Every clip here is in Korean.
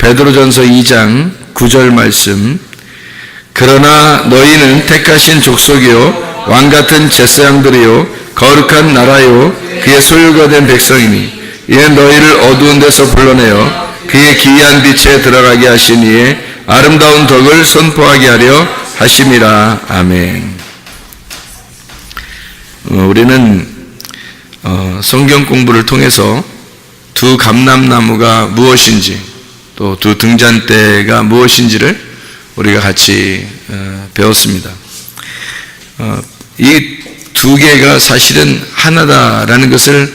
베드로전서 2장 9절 말씀. 그러나 너희는 택하신 족속이요 왕같은 제사장들이요 거룩한 나라요 그의 소유가 된 백성이니 이는 너희를 어두운 데서 불러내어 그의 기이한 빛에 들어가게 하시니에 아름다운 덕을 선포하게 하려 하심이라. 아멘. 우리는 성경 공부를 통해서 두 감람나무가 무엇인지 또 두 등잔대가 무엇인지를 우리가 같이 배웠습니다. 이 두 개가 사실은 하나다라는 것을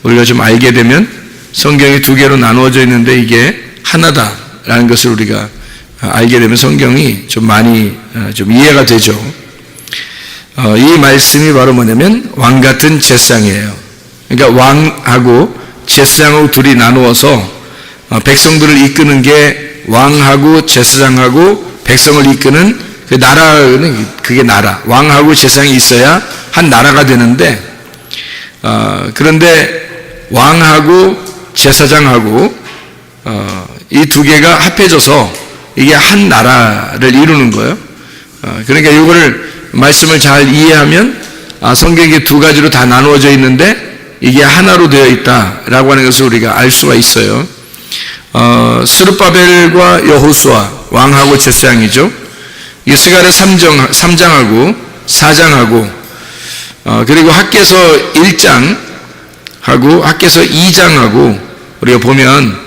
우리가 좀 알게 되면 성경이 두 개로 나누어져 있는데 이게 하나다라는 것을 우리가 알게 되면 성경이 좀 많이 좀 이해가 되죠. 이 말씀이 바로 뭐냐면 왕 같은 제사장이에요. 그러니까 왕하고 제사장하고 둘이 나누어서 백성들을 이끄는 게 왕하고 제사장하고 백성을 이끄는 그 나라는 그게 나라. 왕하고 제사장이 있어야 한 나라가 되는데 그런데 왕하고 제사장하고 이 두 개가 합해져서 이게 한 나라를 이루는 거예요. 그러니까 이거를 말씀을 잘 이해하면 성경이 두 가지로 다 나누어져 있는데 이게 하나로 되어 있다라고 하는 것을 우리가 알 수가 있어요. 스룹바벨과 여호수아 왕하고 제사장이죠. 스가랴 3장하고 4장하고 그리고 학개서 1장하고 학개서 2장하고 우리가 보면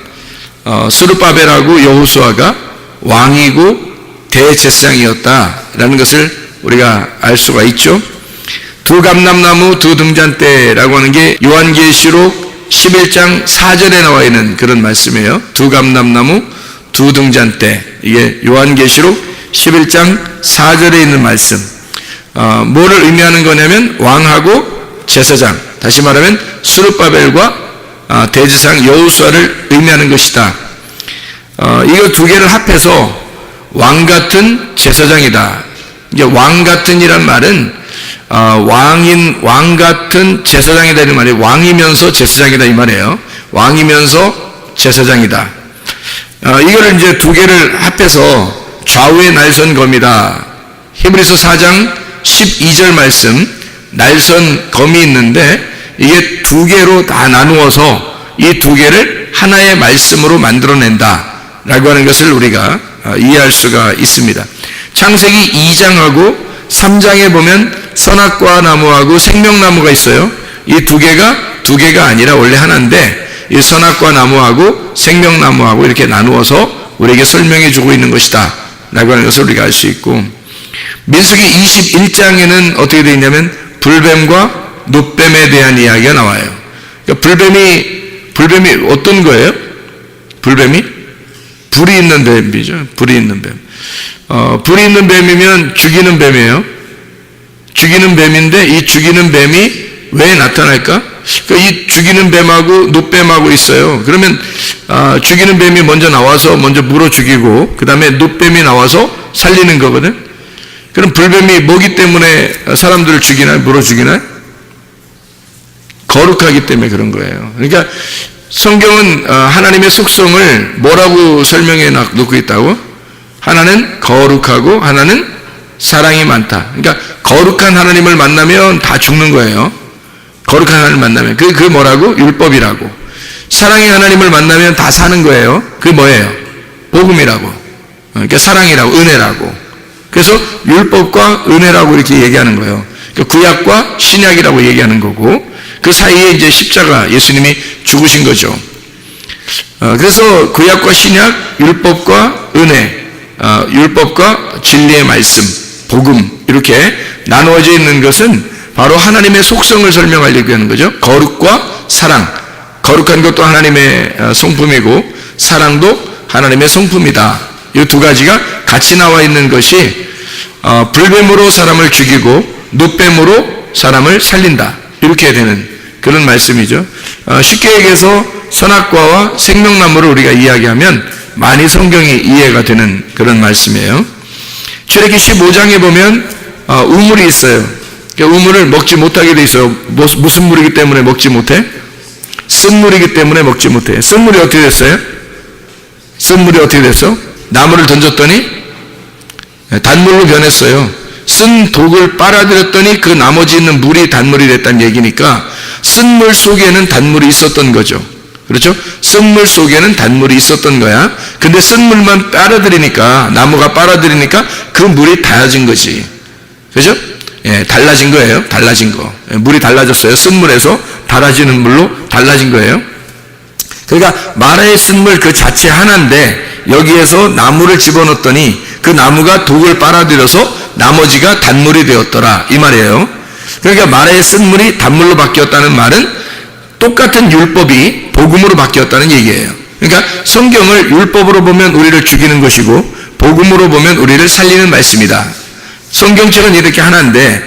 스룹바벨하고 여호수아가 왕이고 대제사장이었다라는 것을 우리가 알 수가 있죠. 두 감람나무 두 등잔대라고 하는 게 요한계시록 11장 4절에 나와 있는 그런 말씀이에요. 두 감람나무 두 등잔대, 이게 요한계시록 11장 4절에 있는 말씀. 뭐를 의미하는 거냐면 왕하고 제사장, 다시 말하면 스룹바벨과 대제사장 여호수아를 의미하는 것이다. 이거 두 개를 합해서 왕 같은 제사장이다. 이제 왕 같은이란 말은 왕 같은 제사장이다 이 말이에요. 왕이면서 제사장이다 이 말이에요. 왕이면서 제사장이다. 이거를 이제 두 개를 합해서 좌우의 날선 검이다. 히브리서 4장 12절 말씀, 날선 검이 있는데 이게 두 개로 다 나누어서 이 두 개를 하나의 말씀으로 만들어낸다 라고 하는 것을 우리가 이해할 수가 있습니다. 창세기 2장하고 3장에 보면 선악과 나무하고 생명나무가 있어요. 이 두 개가 아니라 원래 하나인데 이 선악과 나무하고 생명나무하고 이렇게 나누어서 우리에게 설명해 주고 있는 것이다 라고 하는 것을 우리가 알 수 있고, 민수기 21장에는 어떻게 되어 있냐면 불뱀과 놋뱀에 대한 이야기가 나와요. 그러니까 불뱀이 어떤 거예요? 불뱀이? 불이 있는 뱀이죠. 불이 있는 뱀. 불이 있는 뱀이면 죽이는 뱀이에요. 죽이는 뱀인데 이 죽이는 뱀이 왜 나타날까? 그러니까 이 죽이는 뱀하고 놋뱀하고 있어요. 그러면 죽이는 뱀이 먼저 나와서 먼저 물어 죽이고 그 다음에 놋뱀이 나와서 살리는 거거든. 그럼 불뱀이 뭐기 때문에 사람들을 죽이나요? 물어 죽이나요? 거룩하기 때문에 그런 거예요. 그러니까 성경은 하나님의 속성을 뭐라고 설명해 놓고 있다고? 하나는 거룩하고 하나는 사랑이 많다. 그러니까 거룩한 하나님을 만나면 다 죽는 거예요. 거룩한 하나님을 만나면 그 뭐라고? 율법이라고. 사랑의 하나님을 만나면 다 사는 거예요. 그게 뭐예요? 복음이라고. 그러니까 사랑이라고, 은혜라고. 그래서 율법과 은혜라고 이렇게 얘기하는 거예요. 그러니까 구약과 신약이라고 얘기하는 거고 그 사이에 이제 십자가 예수님이 죽으신 거죠. 그래서 구약과 신약, 율법과 은혜, 율법과 진리의 말씀, 복음 이렇게 나누어져 있는 것은 바로 하나님의 속성을 설명하려고 하는 거죠. 거룩과 사랑. 거룩한 것도 하나님의 성품이고 사랑도 하나님의 성품이다. 이 두 가지가 같이 나와 있는 것이 불뱀으로 사람을 죽이고 놋뱀으로 사람을 살린다. 이렇게 되는 그런 말씀이죠. 쉽게 얘기해서 선악과와 생명나무를 우리가 이야기하면 많이 성경이 이해가 되는 그런 말씀이에요. 출애굽기 15장에 보면 우물이 있어요. 우물을 먹지 못하게 돼 있어요. 무슨 물이기 때문에 먹지 못해? 쓴물이기 때문에 먹지 못해. 쓴물이 어떻게 됐어요? 쓴 물이 어떻게 됐어? 나무를 던졌더니 단물로 변했어요. 쓴 독을 빨아들였더니 그 나머지 있는 물이 단물이 됐다는 얘기니까 쓴 물 속에는 단물이 있었던 거죠. 그렇죠? 쓴 물 속에는 단물이 있었던 거야. 근데 쓴 물만 빨아들이니까, 나무가 빨아들이니까 그 물이 달라진 거지. 그죠? 예, 달라진 거예요. 달라진 거. 예, 물이 달라졌어요. 쓴 물에서 달아지는 물로 달라진 거예요. 그러니까 마라의 쓴 물 그 자체 하나인데 여기에서 나무를 집어넣었더니 그 나무가 독을 빨아들여서 나머지가 단물이 되었더라 이 말이에요. 그러니까 마라의 쓴 물이 단물로 바뀌었다는 말은 똑같은 율법이 복음으로 바뀌었다는 얘기예요. 그러니까 성경을 율법으로 보면 우리를 죽이는 것이고 복음으로 보면 우리를 살리는 말씀이다. 성경책은 이렇게 하나인데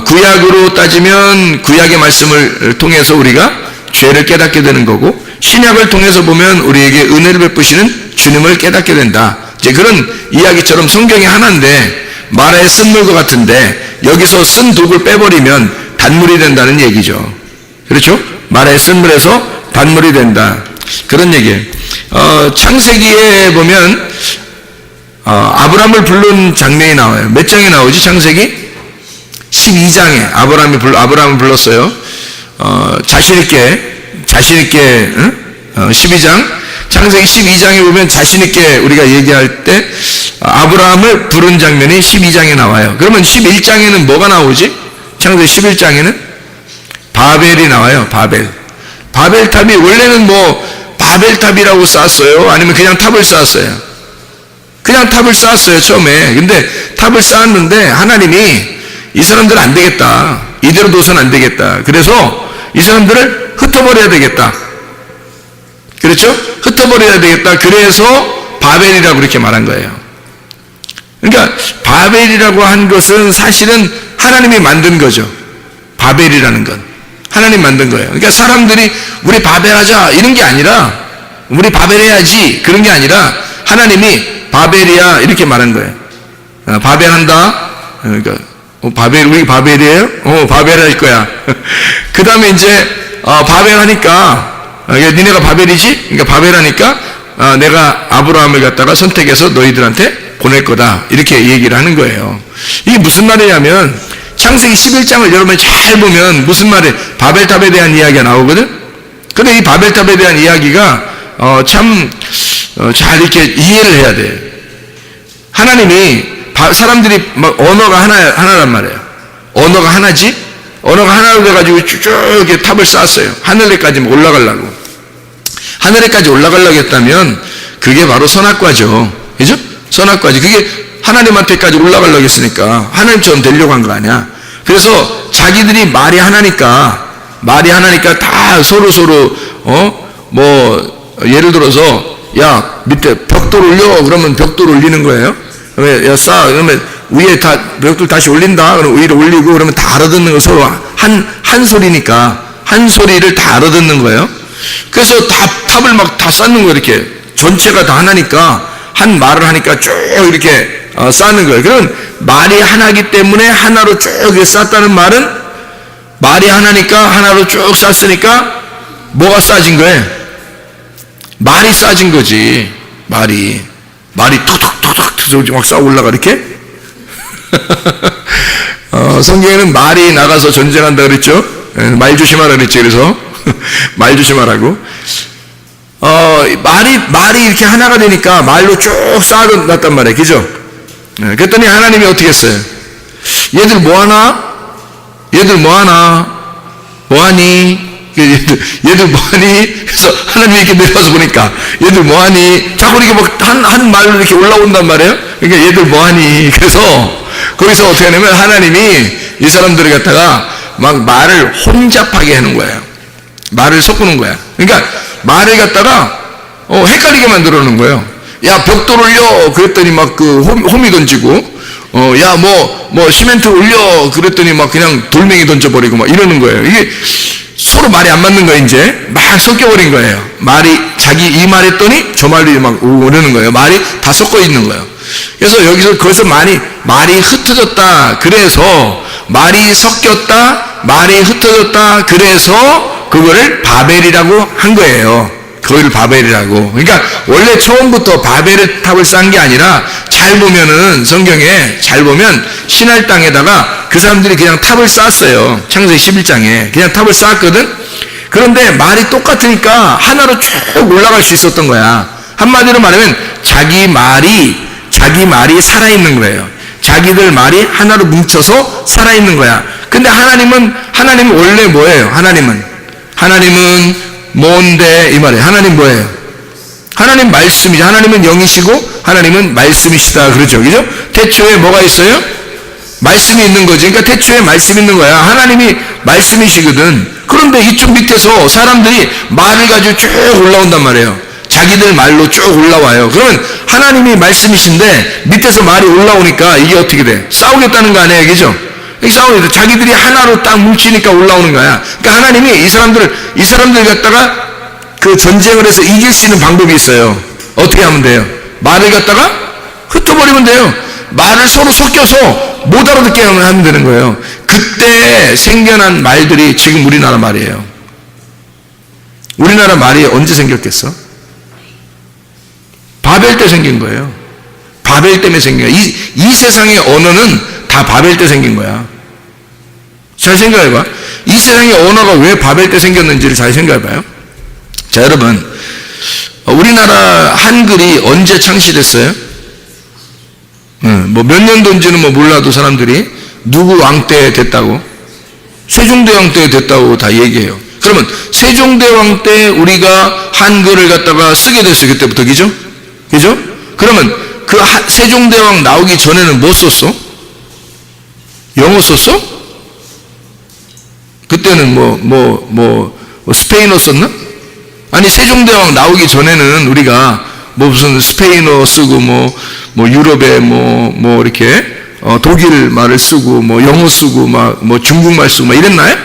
구약으로 따지면 구약의 말씀을 통해서 우리가 죄를 깨닫게 되는 거고 신약을 통해서 보면 우리에게 은혜를 베푸시는 주님을 깨닫게 된다. 이제 그런 이야기처럼 성경이 하나인데 마라의 쓴 물과 같은데 여기서 쓴 독을 빼버리면 단물이 된다는 얘기죠. 그렇죠? 마라의 쓴 물에서 단물이 된다. 그런 얘기예요. 창세기에 보면 아브라함을 부른 장면이 나와요. 몇 장에 나오지 창세기? 12장에 아브라함을 불렀어요. 자신있게 12장 창세기 12장에 보면 자신있게 우리가 얘기할 때 아브라함을 부른 장면이 12장에 나와요. 그러면 11장에는 뭐가 나오지? 창세기 11장에는 바벨이 나와요. 바벨탑이 원래는 뭐 바벨탑이라고 쌓았어요? 아니면 그냥 탑을 쌓았어요? 그냥 탑을 쌓았어요 처음에. 근데 탑을 쌓았는데 하나님이 이 사람들 안 되겠다, 이대로 둬서는 안 되겠다, 그래서 이 사람들을 흩어버려야 되겠다. 그렇죠? 흩어버려야 되겠다. 그래서 바벨이라고 그렇게 말한 거예요. 그러니까 바벨이라고 한 것은 사실은 하나님이 만든 거죠. 바벨이라는 건 하나님 만든 거예요. 그러니까 사람들이 우리 바벨하자 이런 게 아니라, 우리 바벨해야지 그런 게 아니라 하나님이 바벨이야 이렇게 말한 거예요. 바벨한다. 그러니까 우리 바벨이에요? 바벨할 거야. 그 다음에 이제 바벨하니까 니네가 바벨이지? 그러니까 바벨하니까 내가 아브라함을 갖다가 선택해서 너희들한테 보낼 거다 이렇게 얘기를 하는 거예요. 이게 무슨 말이냐면 창세기 11장을 여러분이 잘 보면 무슨 말이에요? 바벨탑에 대한 이야기가 나오거든. 근데 이 바벨탑에 대한 이야기가 참 잘 이렇게 이해를 해야 돼요. 하나님이 사람들이 막 언어가 하나란 말이에요. 언어가 하나지? 언어가 하나로 돼가지고 쭉 이렇게 탑을 쌓았어요. 하늘에까지 올라가려고. 하늘에까지 올라가려고 했다면 그게 바로 선악과죠. 그죠? 선악과지. 그게 하나님한테까지 올라가려고 했으니까 하나님처럼 되려고 한 거 아니야. 그래서 자기들이 말이 하나니까 다 서로 뭐 예를 들어서 야 밑에 벽돌 올려 그러면 벽돌 올리는 거예요. 야 쌓아 그러면 위에 다 벽돌 다시 올린다 그러면 위로 올리고 그러면 다 알아듣는 거. 서로 한 소리니까 한 소리를 다 알아듣는 거예요. 그래서 탑을 막 다 쌓는 거예요. 이렇게 전체가 다 하나니까 한 말을 하니까 쭉 이렇게 쌓는 거예요. 그럼 말이 하나이기 때문에 하나로 쭉 이렇게 쌓았다는 말은 말이 하나니까 하나로 쭉 쌓았으니까 뭐가 쌓아진 거예요? 말이 쌓아진 거지. 말이 툭툭툭툭 막 쌓아 올라가 이렇게. 성경에는 말이 나가서 전쟁한다 그랬죠. 말 조심하라 그랬죠. 그래서 말 조심하라고. 말이 이렇게 하나가 되니까 말로 쭉 쌓아놨단 말이에요. 그죠? 그랬더니 하나님이 어떻게 했어요? 얘들 뭐하니? 얘들 뭐하니? 그래서 하나님이 이렇게 내려와서 보니까 얘들 뭐하니? 자꾸 이렇게 막 한 말로 이렇게 올라온단 말이에요. 그러니까 얘들 뭐하니? 그래서 거기서 어떻게 하냐면 하나님이 이 사람들을 갖다가 막 말을 혼잡하게 하는 거예요. 말을 섞는 거야. 그러니까 말을 갖다가 헷갈리게 만들어 놓은 거예요. 야 벽돌 올려 그랬더니 막 그 홈이 던지고 야 뭐 시멘트 올려 그랬더니 막 그냥 돌멩이 던져버리고 막 이러는 거예요. 이게 서로 말이 안 맞는 거예요. 이제 막 섞여버린 거예요. 말이 자기 이 말 했더니 저 말이 막 오르는 거예요. 말이 다 섞어 있는 거예요. 그래서 여기서 거기서 말이 흩어졌다. 그래서 말이 섞였다. 말이 흩어졌다. 그래서 그거를 바벨이라고 한 거예요. 거기를 바벨이라고. 그러니까 원래 처음부터 바벨 탑을 쌓은 게 아니라 잘 보면은 성경에 잘 보면 신할 땅에다가 그 사람들이 그냥 탑을 쌓았어요. 창세기 11장에 그냥 탑을 쌓았거든. 그런데 말이 똑같으니까 하나로 쭉 올라갈 수 있었던 거야. 한마디로 말하면 자기 말이 살아있는 거예요. 자기들 말이 하나로 뭉쳐서 살아있는 거야. 근데 하나님은 원래 뭐예요? 하나님은 뭔데 이 말이에요. 하나님 뭐예요? 하나님 말씀이죠. 하나님은 영이시고 하나님은 말씀이시다 그러죠. 그죠? 태초에 뭐가 있어요? 말씀이 있는 거지. 그러니까 태초에 말씀이 있는 거야. 하나님이 말씀이시거든. 그런데 이쪽 밑에서 사람들이 말을 가지고 쭉 올라온단 말이에요. 자기들 말로 쭉 올라와요. 그러면 하나님이 말씀이신데 밑에서 말이 올라오니까 이게 어떻게 돼? 싸우겠다는 거 아니에요, 그죠? 싸우니까 자기들이 하나로 딱 뭉치니까 올라오는 거야. 그러니까 하나님이 이 사람들 갖다가 그 전쟁을 해서 이길 수 있는 방법이 있어요. 어떻게 하면 돼요? 말을 갖다가 흩어버리면 돼요. 말을 서로 섞여서 못 알아듣게 하면 되는 거예요. 그때 생겨난 말들이 지금 우리나라 말이에요. 우리나라 말이 언제 생겼겠어? 바벨 때 생긴 거예요. 바벨 때문에 생긴 거예요. 이 세상의 언어는 다 바벨 때 생긴 거야. 잘 생각해봐. 이 세상의 언어가 왜 바벨 때 생겼는지를 잘 생각해봐요. 자, 여러분, 우리나라 한글이 언제 창시됐어요? 뭐 몇 년도인지는 뭐 몰라도 사람들이 누구 왕 때 됐다고? 세종대왕 때 됐다고 다 얘기해요. 그러면 세종대왕 때 우리가 한글을 갖다가 쓰게 됐어요. 그때부터, 그죠? 그죠? 그러면 그 세종대왕 나오기 전에는 뭐 썼어? 영어 썼어? 그때는 스페인어 썼나? 아니, 세종대왕 나오기 전에는 우리가 뭐 무슨 스페인어 쓰고 유럽에 이렇게 독일 말을 쓰고 영어 쓰고 중국말 쓰고 이랬나요?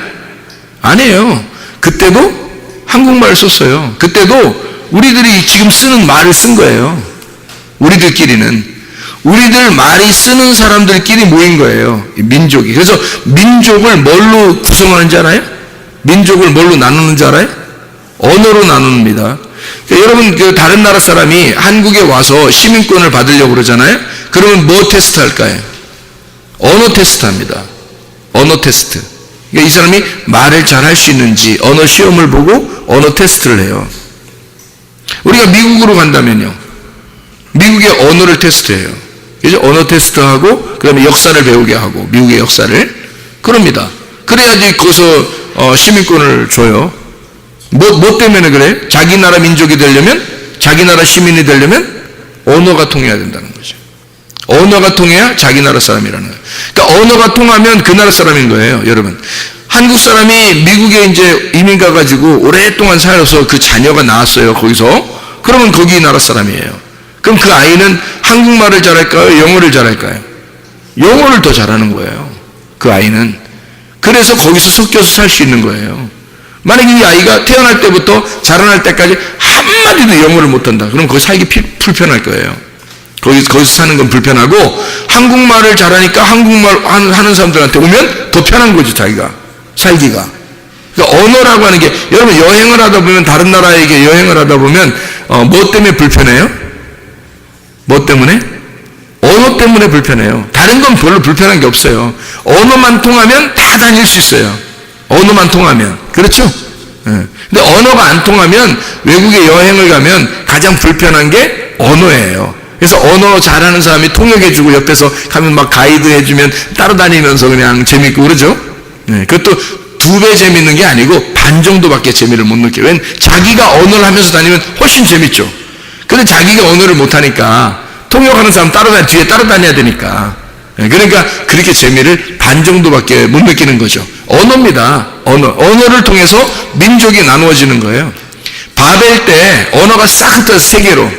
아니에요. 그때도 한국말을 썼어요. 그때도 우리들이 지금 쓰는 말을 쓴 거예요. 우리들 말이 쓰는 사람들끼리 모인 거예요. 민족이. 그래서 민족을 뭘로 구성하는지 알아요? 민족을 뭘로 나누는지 알아요? 언어로 나눕니다. 그러니까 여러분, 다른 나라 사람이 한국에 와서 시민권을 받으려고 그러잖아요? 그러면 뭐 테스트 할까요? 언어 테스트 합니다. 언어 테스트. 그러니까 이 사람이 말을 잘 할 수 있는지 언어 시험을 보고 언어 테스트를 해요. 우리가 미국으로 간다면요. 미국의 언어를 테스트해요. 그죠? 언어 테스트하고, 그 다음에 역사를 배우게 하고, 미국의 역사를. 그럽니다. 그래야지 거기서 시민권을 줘요. 뭐 때문에 그래? 자기 나라 민족이 되려면, 자기 나라 시민이 되려면 언어가 통해야 된다는 거죠. 언어가 통해야 자기 나라 사람이라는 거예요. 그러니까 언어가 통하면 그 나라 사람인 거예요, 여러분. 한국 사람이 미국에 이제 이민 가가지고 오랫동안 살아서 그 자녀가 나왔어요, 거기서. 그러면 거기 나라 사람이에요. 그럼 그 아이는 한국말을 잘할까요? 영어를 잘할까요? 영어를 더 잘하는 거예요, 그 아이는. 그래서 거기서 섞여서 살 수 있는 거예요. 만약에 이 아이가 태어날 때부터 자라날 때까지 한마디도 영어를 못한다. 그럼 거기 살기 불편할 거예요. 거기서 사는 건 불편하고, 한국말을 잘하니까 한국말 하는 사람들한테 오면 더 편한 거죠, 자기가. 살기가. 그러니까 언어라고 하는 게, 여러분 여행을 하다 보면, 다른 나라에게 여행을 하다 보면, 뭐 때문에 불편해요? 뭐 때문에? 언어 때문에 불편해요. 다른 건 별로 불편한 게 없어요. 언어만 통하면 다 다닐 수 있어요. 언어만 통하면. 그렇죠? 근데 언어가 안 통하면 외국에 여행을 가면 가장 불편한 게 언어예요. 그래서 언어 잘하는 사람이 통역해주고 옆에서 가면 막 가이드 해주면 따라다니면서 그냥 재밌고 그러죠? 그것도 2배 재밌는 게 아니고 반 정도밖에 재미를 못 느껴요. 왜냐면 자기가 언어를 하면서 다니면 훨씬 재밌죠. 근데 자기가 언어를 못하니까 통역하는 사람 뒤에 따라다녀야 되니까. 그러니까 그렇게 재미를 반 정도밖에 못 느끼는 거죠. 언어입니다. 언어를 통해서 민족이 나누어지는 거예요. 바벨 때 언어가 싹 흩어져 세 개로.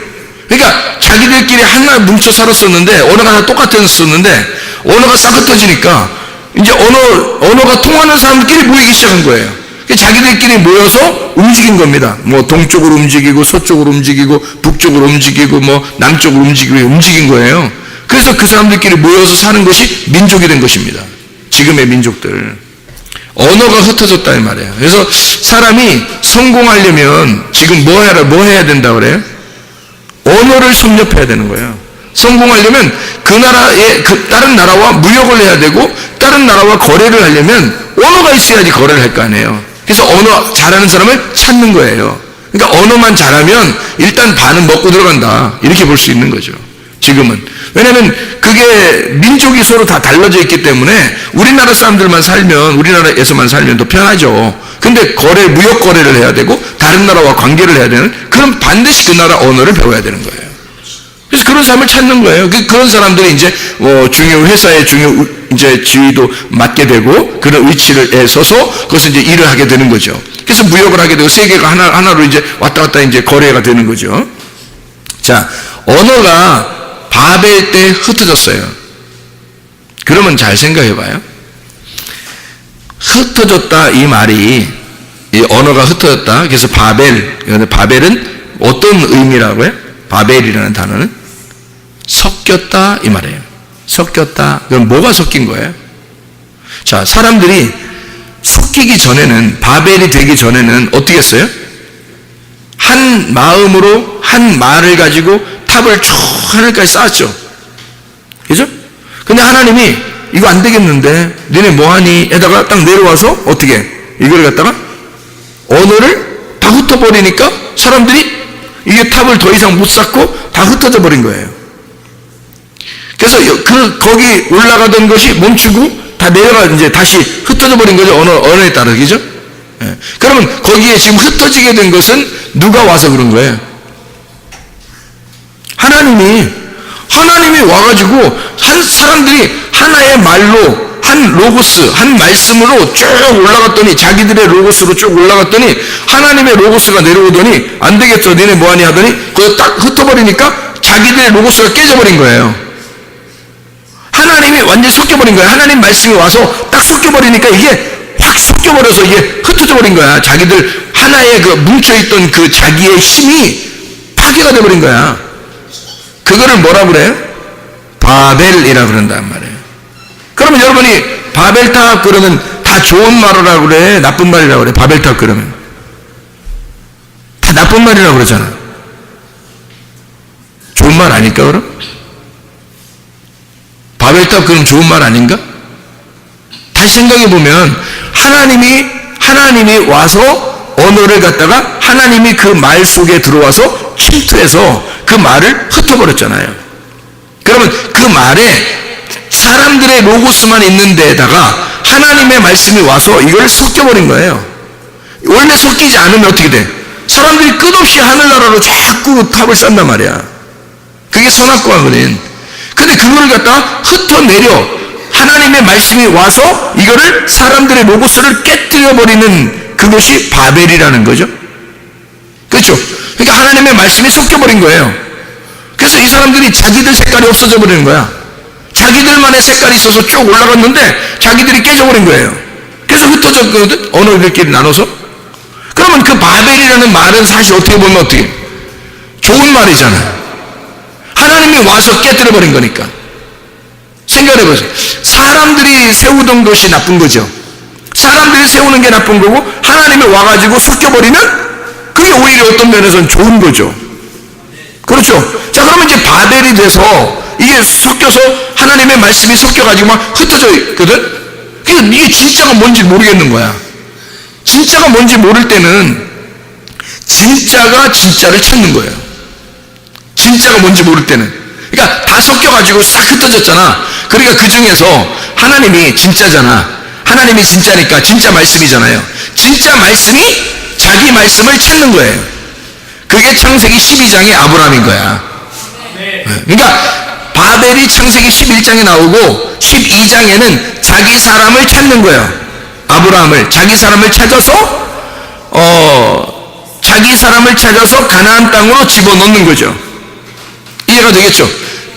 그러니까 자기들끼리 하나 뭉쳐 살았었는데, 언어가 다 똑같았었는데 언어가 싹 흩어지니까 이제 언어가 통하는 사람들끼리 모이기 시작한 거예요. 자기들끼리 모여서 움직인 겁니다. 동쪽으로 움직이고, 서쪽으로 움직이고, 북쪽으로 움직이고, 남쪽으로 움직인 거예요. 그래서 그 사람들끼리 모여서 사는 것이 민족이 된 것입니다. 지금의 민족들. 언어가 흩어졌다 이 말이에요. 그래서 사람이 성공하려면 지금 뭐 해야 된다 그래요? 언어를 섭렵해야 되는 거예요. 성공하려면 그 나라의 다른 나라와 무역을 해야 되고 다른 나라와 거래를 하려면 언어가 있어야지 거래를 할 거 아니에요. 그래서 언어 잘하는 사람을 찾는 거예요. 그러니까 언어만 잘하면 일단 반은 먹고 들어간다 이렇게 볼 수 있는 거죠. 지금은. 왜냐하면 그게 민족이 서로 다 달라져 있기 때문에 우리나라 사람들만 살면, 우리나라에서만 살면 더 편하죠. 근데 무역 거래를 해야 되고 다른 나라와 관계를 해야 되는, 그럼 반드시 그 나라 언어를 배워야 되는 거예요. 그래서 그런 사람을 찾는 거예요. 그런 사람들이 이제 회사의 이제 지위도 맡게 되고 그런 위치를 서서 거기서 이제 일을 하게 되는 거죠. 그래서 무역을 하게 되고 세계가 하나로 이제 왔다 갔다 이제 거래가 되는 거죠. 자, 언어가 바벨 때 흩어졌어요. 그러면 잘 생각해 봐요. 흩어졌다 이 말이, 이 언어가 흩어졌다. 그래서 바벨은 어떤 의미라고요? 바벨이라는 단어는 섞였다 이 말이에요. 섞였다. 그럼 뭐가 섞인 거예요? 자, 사람들이 섞이기 전에는, 바벨이 되기 전에는 어떻게 했어요? 한 마음으로 한 말을 가지고 탑을 쭉 하늘까지 쌓았죠. 그죠? 근데 하나님이 이거 안 되겠는데 너네 뭐하니? 에다가 딱 내려와서 어떻게 이걸 갖다가 언어를 다 흩어버리니까 사람들이 이게 탑을 더 이상 못 쌓고 다 흩어져 버린 거예요. 그래서 거기 올라가던 것이 멈추고 다 내려가 이제 다시 흩어져 버린 거죠. 언어에 따라. 그죠? 예. 그러면 거기에 지금 흩어지게 된 것은 누가 와서 그런 거예요? 하나님이 와가지고 사람들이 하나의 말로, 한 로고스, 한 말씀으로 쭉 올라갔더니, 자기들의 로고스로 쭉 올라갔더니 하나님의 로고스가 내려오더니 안 되겠어 너네 뭐하니 하더니 그거 딱 흩어버리니까 자기들의 로고스가 깨져버린 거예요. 하나님이 완전히 섞여버린 거예요. 하나님 말씀이 와서 딱 섞여버리니까 이게 확 섞여버려서 이게 흩어져버린 거야. 자기들 하나의 그 뭉쳐있던 그 자기의 힘이 파괴가 돼버린 거야. 그거를 뭐라 그래요? 바벨이라 그런단 말이에요. 그러면 여러분이 바벨탑 그러면 다 좋은 말이라고 그래? 나쁜 말이라고 그래? 바벨탑 그러면 다 나쁜 말이라고 그러잖아. 좋은 말 아닐까 그럼? 바벨탑 그럼 좋은 말 아닌가? 다시 생각해 보면 하나님이 와서 언어를 갖다가 하나님이 그 말 속에 들어와서 침투해서 그 말을 흩어버렸잖아요. 그러면 그 말에 사람들의 로고스만 있는 데에다가 하나님의 말씀이 와서 이걸 섞여버린 거예요. 원래 섞이지 않으면 어떻게 돼? 사람들이 끝없이 하늘나라로 자꾸 탑을 쌓는단 말이야. 그게 선악과거든. 근데 그거를 갖다가 흩어내려 하나님의 말씀이 와서 이거를 사람들의 로고스를 깨뜨려버리는 그것이 바벨이라는 거죠. 그렇죠? 그러니까 하나님의 말씀이 섞여버린 거예요. 그래서 이 사람들이 자기들 색깔이 없어져 버리는 거야. 자기들만의 색깔이 있어서 쭉 올라갔는데 자기들이 깨져버린 거예요. 그래서 흩어졌거든, 언어들끼리 나눠서. 그러면 그 바벨이라는 말은 사실 어떻게 보면 어떻게 좋은 말이잖아요. 하나님이 와서 깨뜨려버린 거니까. 생각해보세요. 사람들이 세우던 것이 나쁜 거죠. 사람들이 세우는 게 나쁜 거고 하나님이 와가지고 섞여버리면 그게 오히려 어떤 면에서는 좋은 거죠. 그렇죠? 자, 그러면 이제 바벨이 돼서 이게 섞여서 하나님의 말씀이 섞여가지고 막 흩어져 있거든? 그러니까 이게 진짜가 뭔지 모르겠는 거야. 진짜가 뭔지 모를 때는 진짜가 진짜를 찾는 거예요. 진짜가 뭔지 모를 때는. 그러니까 다 섞여가지고 싹 흩어졌잖아. 그러니까 그 중에서 하나님이 진짜잖아. 하나님이 진짜니까 진짜 말씀이잖아요. 진짜 말씀이 자기 말씀을 찾는 거예요. 그게 창세기 12장의 아브라함인 거야. 그러니까 바벨이 창세기 11장에 나오고 12장에는 자기 사람을 찾는 거예요. 아브라함을. 자기 사람을 찾아서 가나안 땅으로 집어넣는 거죠. 이해가 되겠죠?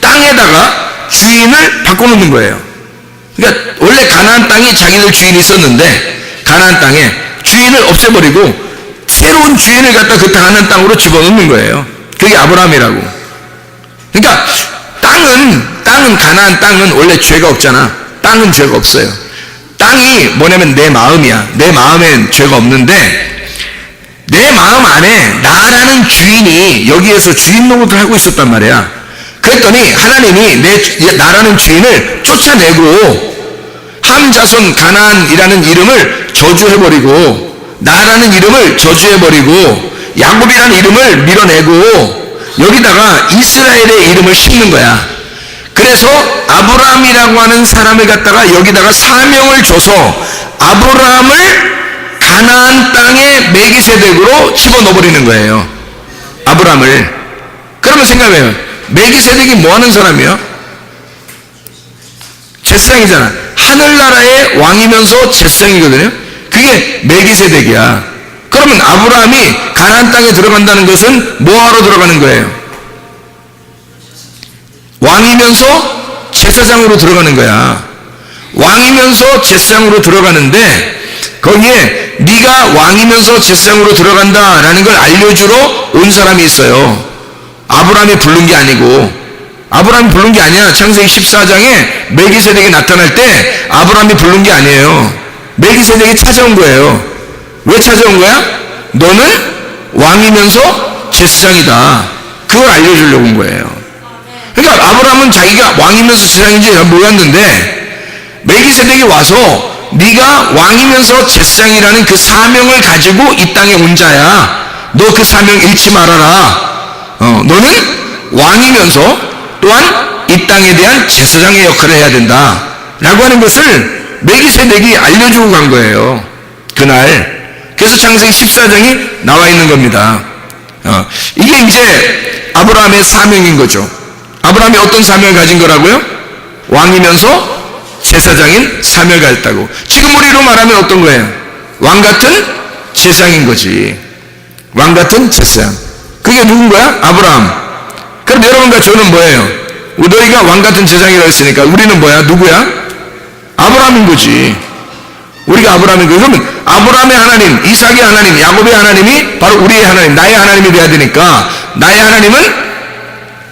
땅에다가 주인을 바꿔놓는 거예요. 그러니까 원래 가나안 땅이 자기들 주인이 있었는데 가나안 땅에 주인을 없애버리고 새로운 주인을 갖다 그 가나안 땅으로 집어넣는 거예요. 그게 아브라함이라고. 그러니까 땅은 가나안 땅은 원래 죄가 없잖아. 땅은 죄가 없어요. 땅이 뭐냐면 내 마음이야. 내 마음엔 죄가 없는데 내 마음 안에 나라는 주인이 여기에서 주인 노릇을 하고 있었단 말이야. 그랬더니 하나님이 나라는 주인을 쫓아내고 함 자손 가나안이라는 이름을 저주해버리고 나라는 이름을 저주해버리고 야곱이라는 이름을 밀어내고 여기다가 이스라엘의 이름을 심는 거야. 그래서 아브라함이라고 하는 사람을 갖다가 여기다가 사명을 줘서 아브라함을 가나안 땅의 멜기세덱으로 집어넣어버리는 거예요. 아브라함을. 그러면 생각해요. 멜기세덱이 뭐 하는 사람이야? 제사장이잖아. 하늘나라의 왕이면서 제사장이거든요. 그게 멜기세덱이야. 그러면 아브라함이 가나안 땅에 들어간다는 것은 뭐하러 들어가는 거예요? 왕이면서 제사장으로 들어가는 거야. 왕이면서 제사장으로 들어가는데 거기에 네가 왕이면서 제사장으로 들어간다라는 걸 알려주러 온 사람이 있어요. 아브라함이 부른 게 아니고, 아브라함이 부른 게 아니야. 창세기 14장에 멜기세덱이 나타날 때 아브라함이 부른 게 아니에요. 멜기세덱이 찾아온 거예요. 왜 찾아온 거야? 너는 왕이면서 제사장이다. 그걸 알려주려고 온 거예요. 그러니까 아브라함은 자기가 왕이면서 제사장인지 몰랐는데 멜기세덱이 와서 네가 왕이면서 제사장이라는 그 사명을 가지고 이 땅에 온 자야. 너 그 사명 잃지 말아라. 너는 왕이면서 또한 이 땅에 대한 제사장의 역할을 해야 된다 라고 하는 것을 멜기세덱이 알려주고 간 거예요. 그날. 그래서 창세기 14장이 나와 있는 겁니다. 이게 이제 아브라함의 사명인 거죠. 아브라함이 어떤 사명을 가진 거라고요? 왕이면서 제사장인 사명을 가졌다고. 지금 우리로 말하면 어떤 거예요? 왕 같은 제사장인 거지. 왕 같은 제사장. 그게 누군 거야? 아브라함. 그럼 여러분과 저는 뭐예요? 너희가 왕 같은 제사장이라고 했으니까 우리는 뭐야? 누구야? 아브라함인 거지. 우리가 아브라함인 거예요. 그러면 아브라함의 하나님, 이삭의 하나님, 야곱의 하나님이 바로 우리의 하나님, 나의 하나님이 돼야 되니까 나의 하나님은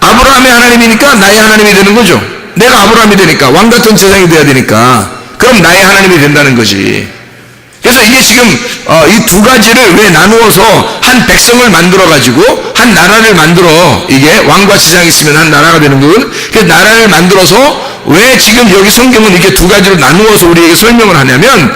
아브라함의 하나님이니까 나의 하나님이 되는 거죠. 내가 아브라함이 되니까 왕 같은 제사장이 돼야 되니까 그럼 나의 하나님이 된다는 거지. 그래서 이게 지금 이 두 가지를 왜 나누어서 한 백성을 만들어 가지고 한 나라를 만들어, 이게 왕과 제사장이 있으면 한 나라가 되는 거거든. 그래서 나라를 만들어서 왜 지금 여기 성경은 이렇게 두 가지로 나누어서 우리에게 설명을 하냐면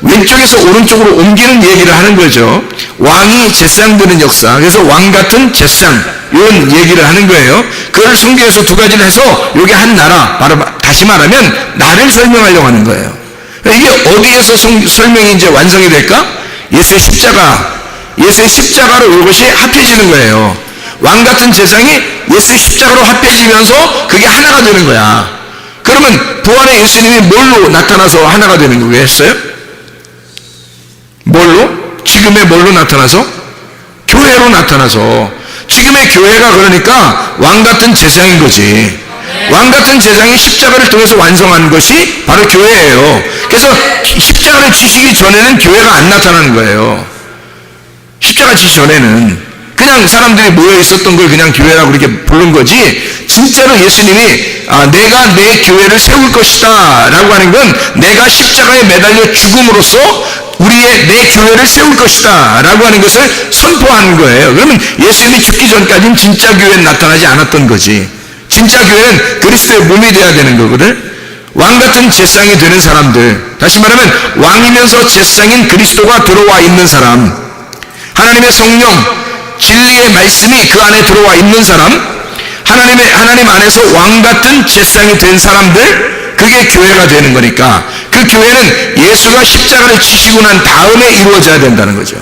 왼쪽에서 오른쪽으로 옮기는 얘기를 하는 거죠. 왕이 제사장 되는 역사. 그래서 왕 같은 제사장 이런 얘기를 하는 거예요. 그걸 성경에서 두 가지를 해서 여기 한 나라, 바로 다시 말하면 나를 설명하려고 하는 거예요. 이게 어디에서 설명이 이제 완성이 될까? 예수의 십자가. 예수의 십자가로 이것이 합해지는 거예요. 왕 같은 제사장이 예수의 십자가로 합해지면서 그게 하나가 되는 거야. 그러면 부활의 예수님이 뭘로 나타나서 하나가 되는 거겠어요? 뭘로? 지금의 뭘로 나타나서? 교회로 나타나서. 지금의 교회가 그러니까 왕 같은 제사장인 거지. 왕 같은 제사장이 십자가를 통해서 완성한 것이 바로 교회예요. 그래서 십자가를 지시기 전에는 교회가 안 나타나는 거예요. 십자가 지시 전에는 그냥 사람들이 모여 있었던 걸 그냥 교회라고 그렇게 부른 거지, 진짜로 예수님이 내가 내 교회를 세울 것이다 라고 하는 건 내가 십자가에 매달려 죽음으로써 내 교회를 세울 것이다 라고 하는 것을 선포하는 거예요. 그러면 예수님이 죽기 전까지는 진짜 교회는 나타나지 않았던 거지. 진짜 교회는 그리스도의 몸이 돼야 되는 거거든. 왕 같은 제사장이 되는 사람들, 다시 말하면 왕이면서 제사장인 그리스도가 들어와 있는 사람, 하나님의 성령, 진리의 말씀이 그 안에 들어와 있는 사람, 하나님 안에서 왕 같은 제사장이 된 사람들, 그게 교회가 되는 거니까 그 교회는 예수가 십자가를 지시고 난 다음에 이루어져야 된다는 거죠.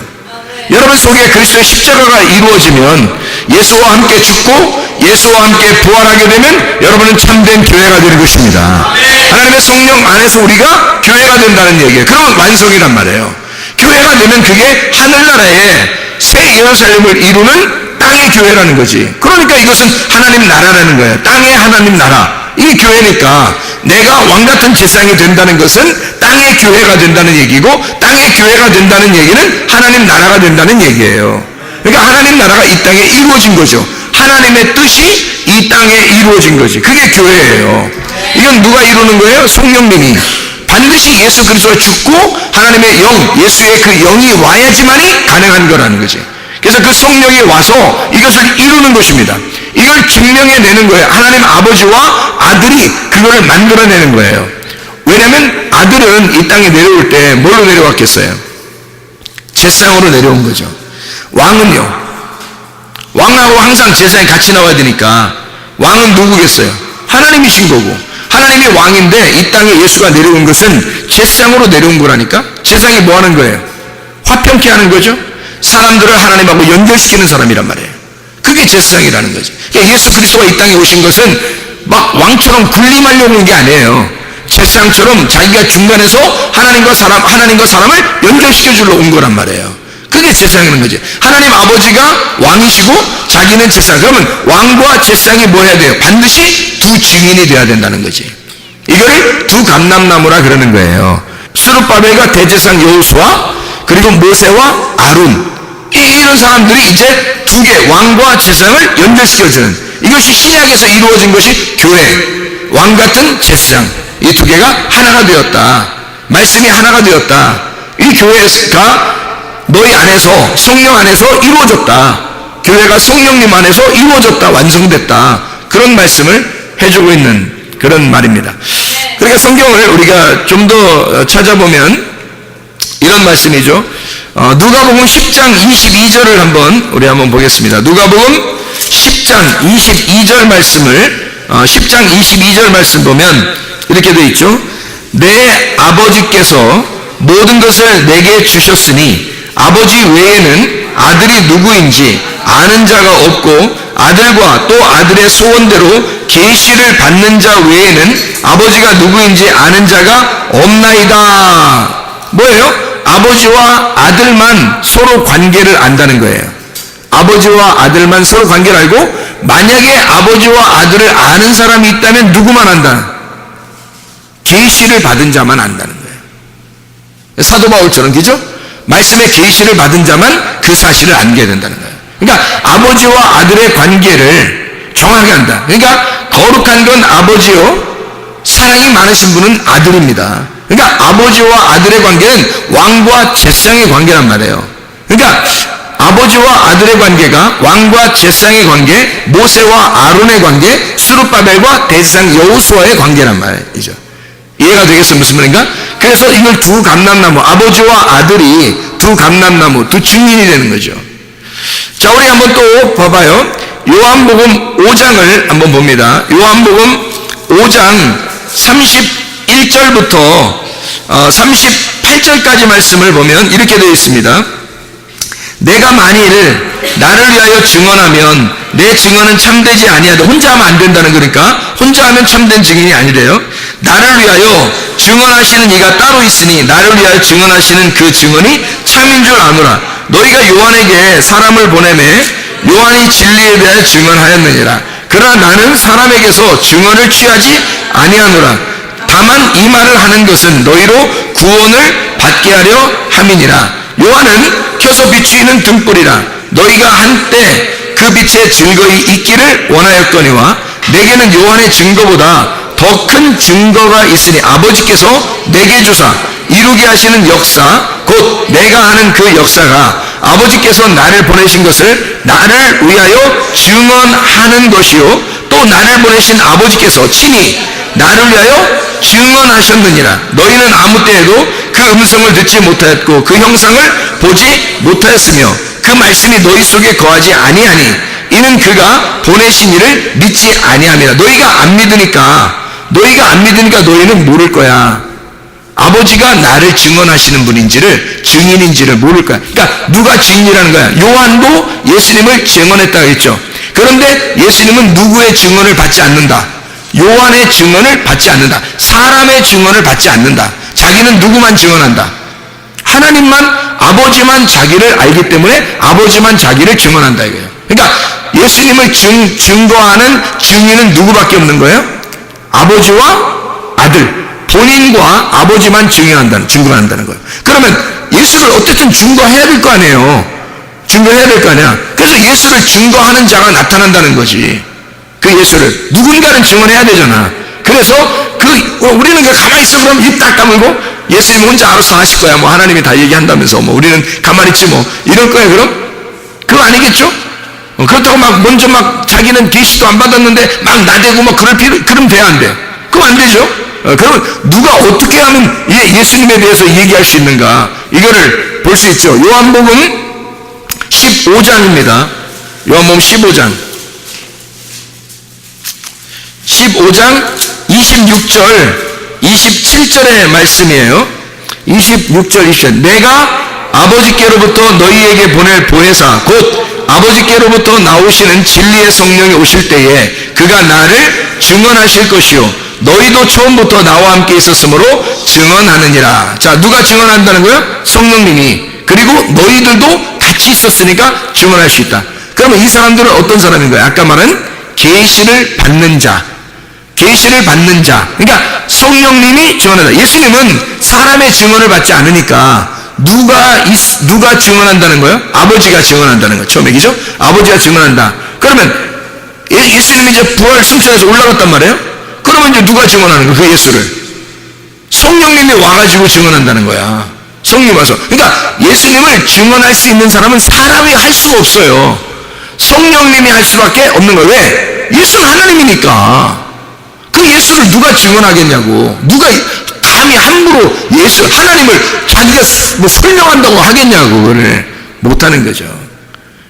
여러분 속에 그리스도의 십자가가 이루어지면 예수와 함께 죽고 예수와 함께 부활하게 되면 여러분은 참된 교회가 되는 것입니다. 하나님의 성령 안에서 우리가 교회가 된다는 얘기예요. 그러면 완성이란 말이에요. 교회가 되면 그게 하늘나라의 새 예루살렘을 이루는 땅의 교회라는 거지. 그러니까 이것은 하나님 나라라는 거예요. 땅의 하나님 나라. 이게 교회니까 내가 왕같은 제사장이 된다는 것은 땅의 교회가 된다는 얘기고, 땅의 교회가 된다는 얘기는 하나님 나라가 된다는 얘기예요. 그러니까 하나님 나라가 이 땅에 이루어진 거죠. 하나님의 뜻이 이 땅에 이루어진 거지. 그게 교회예요. 이건 누가 이루는 거예요? 성령님이. 반드시 예수 그리스도가 죽고 하나님의 영, 예수의 그 영이 와야지만이 가능한 거라는 거지. 그래서 그 성령이 와서 이것을 이루는 것입니다. 이걸 증명해내는 거예요. 하나님 아버지와 아들이 그거를 만들어내는 거예요. 왜냐하면 아들은 이 땅에 내려올 때 뭘로 내려왔겠어요? 제사장으로 내려온 거죠. 왕은요, 왕하고 항상 제사장이 같이 나와야 되니까 왕은 누구겠어요? 하나님이신 거고, 하나님이 왕인데 이 땅에 예수가 내려온 것은 제사장으로 내려온 거라니까. 제사장이 뭐 하는 거예요? 화평케 하는 거죠. 사람들을 하나님하고 연결시키는 사람이란 말이에요. 그게 제사장이라는 거지. 그러니까 예수 그리스도가 이 땅에 오신 것은 막 왕처럼 군림하려고 온 게 아니에요. 제사장처럼 자기가 중간에서 하나님과 사람을 연결시켜주러 온 거란 말이에요. 그게 제사장이라는 거지. 하나님 아버지가 왕이시고 자기는 제사장. 그러면 왕과 제사장이 뭐 해야 돼요? 반드시 두 증인이 돼야 된다는 거지. 이걸 두 감람나무라 그러는 거예요. 스룹바벨과 대제사장 여호수아, 그리고 모세와 아론, 이런 사람들이 이제 두 개, 왕과 제사장을 연결시켜주는, 이것이 신약에서 이루어진 것이 교회, 왕 같은 제사장, 이 두 개가 하나가 되었다. 말씀이 하나가 되었다. 이 교회가 너희 안에서, 성령 안에서 이루어졌다. 교회가 성령님 안에서 이루어졌다, 완성됐다. 그런 말씀을 해주고 있는 그런 말입니다. 그러니까 성경을 우리가 좀 더 찾아보면 이런 말씀이죠. 누가복음 10장 22절을 우리 한번 보겠습니다. 누가복음 10장 22절 말씀을 10장 22절 말씀 보면 이렇게 되어 있죠. 내 아버지께서 모든 것을 내게 주셨으니 아버지 외에는 아들이 누구인지 아는 자가 없고 아들과 또 아들의 소원대로 계시를 받는 자 외에는 아버지가 누구인지 아는 자가 없나이다. 뭐예요? 아버지와 아들만 서로 관계를 안다는 거예요. 아버지와 아들만 서로 관계를 알고, 만약에 아버지와 아들을 아는 사람이 있다면 누구만 안다? 계시를 받은 자만 안다는 거예요. 사도 바울처럼, 그죠? 말씀에 계시를 받은 자만 그 사실을 알게 된다는 거예요. 그러니까 아버지와 아들의 관계를 정확하게 한다. 그러니까 거룩한 건 아버지요, 사랑이 많으신 분은 아들입니다. 그러니까 아버지와 아들의 관계는 왕과 제사장의 관계란 말이에요. 그러니까 아버지와 아들의 관계가 왕과 제사장의 관계, 모세와 아론의 관계, 스룹바벨과 대제사장 여호수아의 관계란 말이죠. 이해가 되겠어요? 무슨 말인가? 그래서 이걸 두 감람나무, 아버지와 아들이 두 감람나무, 두 증인이 되는 거죠. 자, 우리 한번 또 봐봐요. 요한복음 5장을 한번 봅니다. 요한복음 5장 31절부터 38절까지 말씀을 보면 이렇게 되어 있습니다. 내가 만일 나를 위하여 증언하면 내 증언은 참되지 아니하다. 혼자 하면 안 된다는 거니까 혼자 하면 참된 증인이 아니래요. 나를 위하여 증언하시는 이가 따로 있으니 나를 위하여 증언하시는 그 증언이 참인 줄 아노라. 너희가 요한에게 사람을 보내매 요한이 진리에 대하여 증언하였느니라. 그러나 나는 사람에게서 증언을 취하지 아니하노라. 다만 이 말을 하는 것은 너희로 구원을 받게 하려 함이니라. 요한은 켜서 비추이는 등불이라. 너희가 한때 그 빛에 즐거이 있기를 원하였거니와 내게는 요한의 증거보다 더 큰 증거가 있으니 아버지께서 내게 주사 이루게 하시는 역사, 곧 내가 하는 그 역사가 아버지께서 나를 보내신 것을 나를 위하여 증언하는 것이요 또 나를 보내신 아버지께서 친히 나를 위하여 증언하셨느니라. 너희는 아무 때에도 그 음성을 듣지 못하였고 그 형상을 보지 못하였으며 그 말씀이 너희 속에 거하지 아니하니 이는 그가 보내신 이를 믿지 아니함이라. 너희가 안 믿으니까 너희는 모를 거야. 아버지가 나를 증언하시는 분인지를, 증인인지를 모를 거야. 그러니까 누가 증인이라는 거야? 요한도 예수님을 증언했다고 했죠. 그런데 예수님은 누구의 증언을 받지 않는다? 요한의 증언을 받지 않는다. 사람의 증언을 받지 않는다. 자기는 누구만 증언한다? 하나님만, 아버지만 자기를 알기 때문에 아버지만 자기를 증언한다 이거예요. 그러니까 예수님을 증거하는 증인은 누구밖에 없는 거예요? 아버지와 아들, 본인과 아버지만 증거한다는 거예요. 그러면 예수를 어쨌든 증거해야 될 거 아니에요. 증거해야 될 거 아니야. 그래서 예수를 증거하는 자가 나타난다는 거지. 그 예수를 누군가는 증언해야 되잖아. 그래서 우리는 가만히 있어 그러면 입 딱 다물고 예수님 혼자 알아서 하실 거야. 뭐 하나님이 다 얘기한다면서 뭐 우리는 가만히 있지 뭐 이럴 거야 그럼? 그거 아니겠죠? 그렇다고 먼저 자기는 계시도 안 받았는데 나대고 그럼 돼 안 돼? 그럼 안 되죠? 그러면 누가 어떻게 하면 예수님에 대해서 얘기할 수 있는가? 이거를 볼 수 있죠. 요한복음 15장입니다. 요한복음 15장 26절 27절의 말씀이에요. 26절 27절 내가 아버지께로부터 너희에게 보낼 보혜사 곧 아버지께로부터 나오시는 진리의 성령이 오실 때에 그가 나를 증언하실 것이요 너희도 처음부터 나와 함께 있었으므로 증언하느니라. 자, 누가 증언한다는 거예요? 성령님이. 그리고 너희들도 같이 있었으니까 증언할 수 있다. 그러면 이 사람들은 어떤 사람인 거예요? 아까 말한 계시를 받는 자. 계시를 받는 자. 그러니까 성령님이 증언한다. 예수님은 사람의 증언을 받지 않으니까 누가 증언한다는 거예요? 아버지가 증언한다는 거예요. 처음에 그죠? 아버지가 증언한다. 그러면 예수님이 이제 부활 승천해서 올라갔단 말이에요. 그러면 이제 누가 증언하는 거예요? 그 예수를 성령님이 와가지고 증언한다는 거야. 성령이 와서. 그러니까 예수님을 증언할 수 있는 사람은 사람이 할 수가 없어요. 성령님이 할 수밖에 없는 거예요. 왜? 예수는 하나님이니까. 그 예수를 누가 증언하겠냐고. 누가 감히 함부로 하나님을 자기가 설명한다고 하겠냐고. 그걸 못하는 거죠.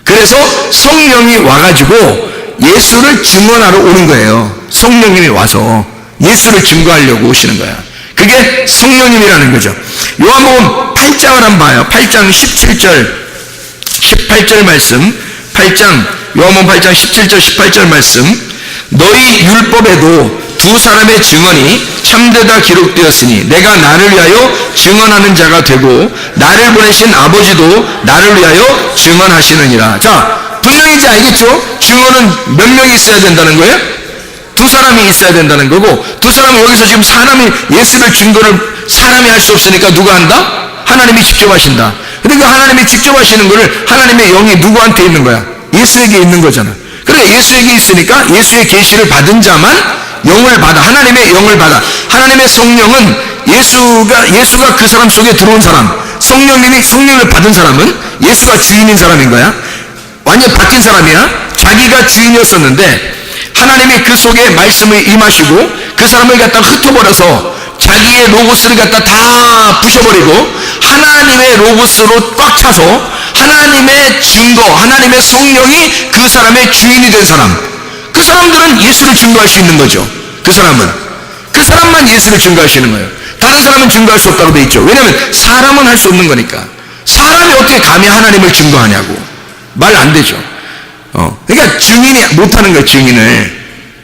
그래서 성령이 와가지고 예수를 증언하러 오는 거예요. 성령님이 와서 예수를 증거하려고 오시는 거야. 그게 성령님이라는 거죠. 요한복음 8장을 한번 봐요. 8장 18절 말씀. 요한복음 8장 17절 18절 말씀. 너희 율법에도 두 사람의 증언이 참되다 기록되었으니 내가 나를 위하여 증언하는 자가 되고 나를 보내신 아버지도 나를 위하여 증언하시느니라. 자, 분명히 이제 알겠죠? 증언은 몇 명이 있어야 된다는 거예요? 두 사람이 있어야 된다는 거고, 두 사람은 여기서 지금 예수를 증거를 사람이 할 수 없으니까 누가 한다? 하나님이 직접 하신다. 근데 그 하나님이 직접 하시는 거를 하나님의 영이 누구한테 있는 거야? 예수에게 있는 거잖아. 그러니까 예수에게 있으니까 예수의 계시를 받은 자만 영을 받아. 하나님의 영을 받아. 하나님의 성령은 예수가 그 사람 속에 들어온 사람, 성령님이 성령을 받은 사람은 예수가 주인인 사람인 거야. 완전 바뀐 사람이야. 자기가 주인이었었는데 하나님이 그 속에 말씀을 임하시고 그 사람을 갖다 흩어버려서 자기의 로고스를 갖다 다 부셔버리고 하나님의 로고스로 꽉 차서 하나님의 증거, 하나님의 성령이 그 사람의 주인이 된 사람. 그 사람들은 예수를 증거할 수 있는 거죠. 그 사람만 예수를 증거할 수 있는 거예요. 다른 사람은 증거할 수 없다고 돼 있죠. 왜냐하면 사람은 할 수 없는 거니까. 사람이 어떻게 감히 하나님을 증거하냐고. 말 안 되죠. 그러니까 증인이 못하는 거예요. 증인을.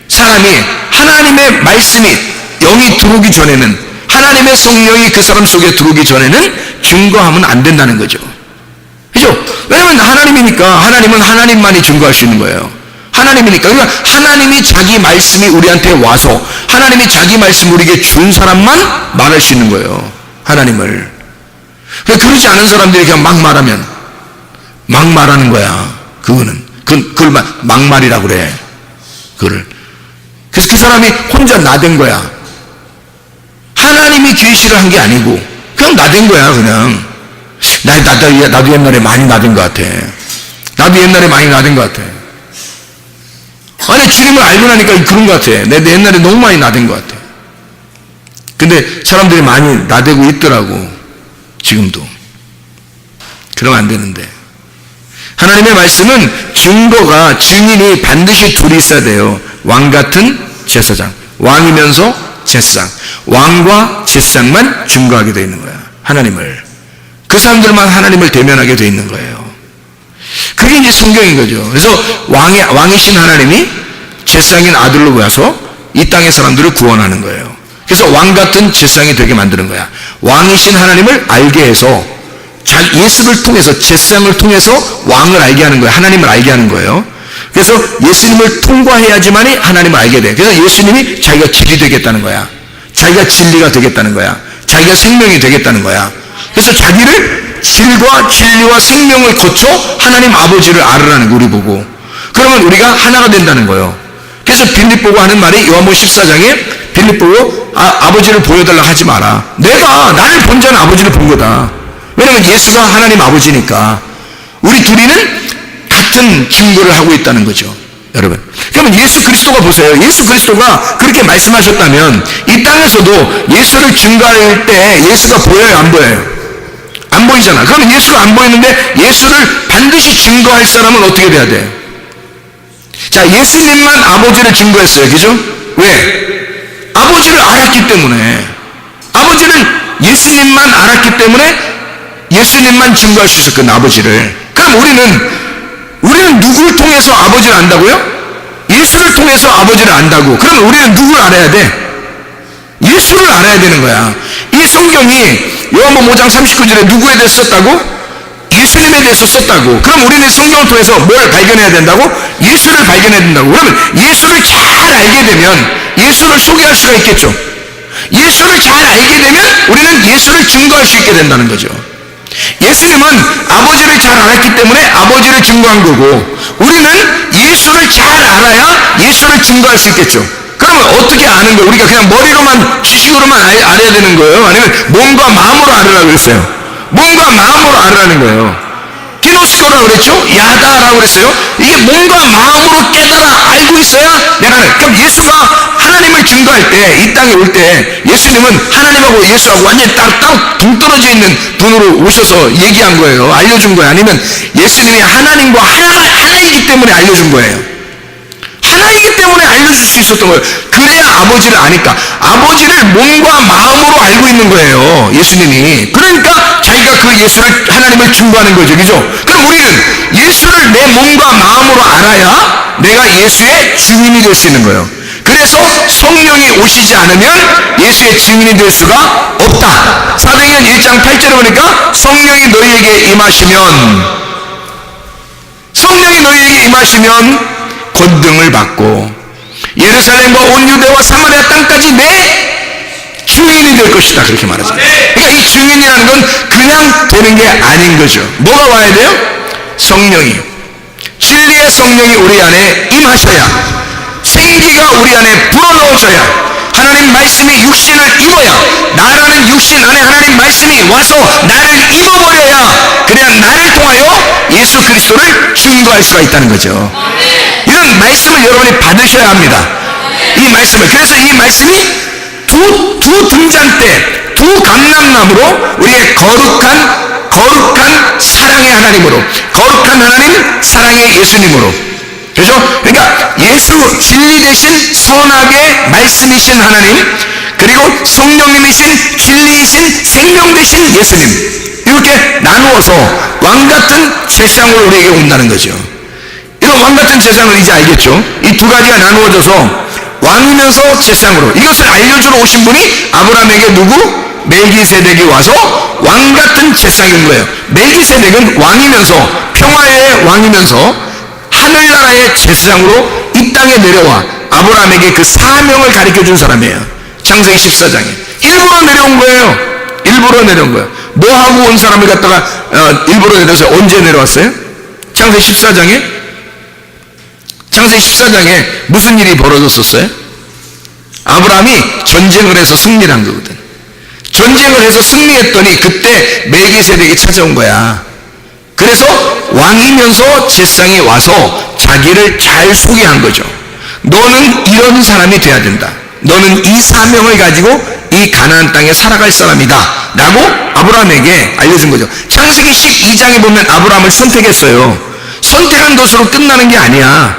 사람이 하나님의 말씀이 영이 들어오기 전에는, 하나님의 성령이 그 사람 속에 들어오기 전에는 증거하면 안 된다는 거죠. 그죠? 왜냐면 하나님이니까. 하나님은 하나님만이 증거할 수 있는 거예요. 하나님이니까. 그러니까 하나님이 자기 말씀이 우리한테 와서 하나님이 자기 말씀 우리에게 준 사람만 말할 수 있는 거예요. 하나님을. 그러지 않은 사람들이 그냥 막 말하면 막 말하는 거야. 그걸 막말이라고 그래. 그래서 그 사람이 혼자 나댄 거야. 하나님이 계시를 한 게 아니고 그냥 나댄 거야. 그냥 나도 옛날에 많이 나댄 것 같아. 아니, 주님을 알고 나니까 그런 것 같아. 내 옛날에 너무 많이 나댄 것 같아. 근데 사람들이 많이 나대고 있더라고. 지금도. 그러면 안 되는데. 하나님의 말씀은 증인이 반드시 둘이 있어야 돼요. 왕 같은 제사장. 왕이면서 제사장. 왕과 제사장만 증거하게 되어 있는 거야. 하나님을. 그 사람들만 하나님을 대면하게 되어 있는 거예요. 그게 이제 성경인 거죠. 그래서 왕이신 하나님이 제사장인 아들로 와서 이 땅의 사람들을 구원하는 거예요. 그래서 왕 같은 제사장이 되게 만드는 거야. 왕이신 하나님을 알게 해서 예수를 통해서, 제사장을 통해서 왕을 알게 하는 거예요. 하나님을 알게 하는 거예요. 그래서 예수님을 통과해야지만이 하나님을 알게 돼. 그래서 예수님이 자기가 길이 되겠다는 거야. 자기가 진리가 되겠다는 거야. 자기가 생명이 되겠다는 거야. 그래서 자기를 질과 진리와 생명을 거쳐 하나님 아버지를 알으라는 거, 우리 보고. 그러면 우리가 하나가 된다는 거예요. 그래서 빌립 보고 하는 말이 요한복음 14장에 빌립 보고 아버지를 보여달라고 하지 마라. 나를 본 자는 아버지를 본 거다. 왜냐면 예수가 하나님 아버지니까. 우리 둘이는 같은 증거를 하고 있다는 거죠. 여러분, 그러면 예수 그리스도가 보세요. 예수 그리스도가 그렇게 말씀하셨다면 이 땅에서도 예수를 증거할 때 예수가 보여요, 안 보여요? 안 보이잖아. 그러면 예수가 안 보이는데 예수를 반드시 증거할 사람은 어떻게 돼야 돼? 자, 예수님만 아버지를 증거했어요. 그죠? 왜? 아버지를 알았기 때문에. 예수님만 알았기 때문에 예수님만 증거할 수 있었거든, 아버지를. 그럼 우리는 누구를 통해서 아버지를 안다고요? 예수를 통해서 아버지를 안다고. 그럼 우리는 누구를 알아야 돼? 예수를 알아야 되는 거야. 이 성경이 요한복음 5장 39절에 누구에 대해서 썼다고? 예수님에 대해서 썼다고. 그럼 우리는 성경을 통해서 뭘 발견해야 된다고? 예수를 발견해야 된다고. 그러면 예수를 잘 알게 되면 예수를 소개할 수가 있겠죠. 예수를 잘 알게 되면 우리는 예수를 증거할 수 있게 된다는 거죠. 예수님은 아버지를 잘 알았기 때문에 아버지를 증거한 거고, 우리는 예수를 잘 알아야 예수를 증거할 수 있겠죠. 그러면 어떻게 아는 거예요? 우리가 그냥 머리로만, 지식으로만 알아야 되는 거예요? 아니면 몸과 마음으로 알으라고 그랬어요? 몸과 마음으로 알으라는 거예요. 기노스코라고 그랬죠? 야다라고 그랬어요? 이게 몸과 마음으로 깨달아 알고 있어야 내가 알아요. 그럼 예수가 하나님을 증거할 때, 이 땅에 올 때 예수님은 하나님하고 예수하고 완전히 따로 동떨어져 있는 분으로 오셔서 얘기한 거예요. 알려준 거예요. 아니면 예수님이 하나님과 하나이기 때문에 알려준 거예요. 하나이기 때문에 알려줄 수 있었던 거예요. 그래야 아버지를 아니까. 아버지를 몸과 마음으로 알고 있는 거예요, 예수님이. 그러니까 자기가 그 예수를, 하나님을 증거하는 거죠. 그죠? 그럼 우리는 예수를 내 몸과 마음으로 알아야 내가 예수의 증인이 될 수 있는 거예요. 그래서 성령이 오시지 않으면 예수의 증인이 될 수가 없다. 사도행전 1장 8절에 보니까 성령이 너희에게 임하시면 권능을 받고 예루살렘과 온 유대와 사마리아 땅까지 내 증인이 될 것이다. 그렇게 말하잖아요. 그러니까 이 증인이라는 건 그냥 되는 게 아닌 거죠. 뭐가 와야 돼요? 성령이. 진리의 성령이 우리 안에 임하셔야, 생기가 우리 안에 불어넣어져야, 하나님 말씀이 육신을 입어야, 나라는 육신 안에 하나님 말씀이 와서 나를 입어버려야, 그래야 나를 통하여 예수 그리스도를 증거할 수가 있다는 거죠. 이런 말씀을 여러분이 받으셔야 합니다. 이 말씀을. 그래서 이 말씀이 두 등잔 때, 두 감람나무로 우리의 거룩한 사랑의 하나님으로, 거룩한 하나님, 사랑의 예수님으로. 그죠? 그러니까 예수, 진리 대신 선악의 말씀이신 하나님, 그리고 성령님이신 진리이신 생명 대신 예수님, 이렇게 나누어서 왕같은 세상으로 우리에게 온다는 거죠. 이런 왕같은 세상을 이제 알겠죠? 이 두 가지가 나누어져서 왕이면서 세상으로, 이것을 알려주러 오신 분이 아브라함에게 누구? 멜기세덱이 와서 왕같은 세상이 온 거예요. 멜기세덱은 왕이면서, 평화의 왕이면서 하늘나라의 제사장으로 이 땅에 내려와 아브라함에게 그 사명을 가르쳐준 사람이에요. 창세기 14장에 일부러 내려온 거예요. 일부러 내려온 거예요. 뭐하고 온 사람을 갖다가 일부러 내려서 언제 내려왔어요? 창세기 14장에 무슨 일이 벌어졌었어요? 아브라함이 전쟁을 해서 승리를 한 거거든. 전쟁을 해서 승리했더니 그때 멜기세덱이 찾아온 거야. 그래서 왕이면서 제사장이 와서 자기를 잘 소개한 거죠. 너는 이런 사람이 돼야 된다. 너는 이 사명을 가지고 이 가나안 땅에 살아갈 사람이다 라고 아브라함에게 알려준 거죠. 창세기 12장에 보면 아브라함을 선택했어요. 선택한 것으로 끝나는 게 아니야.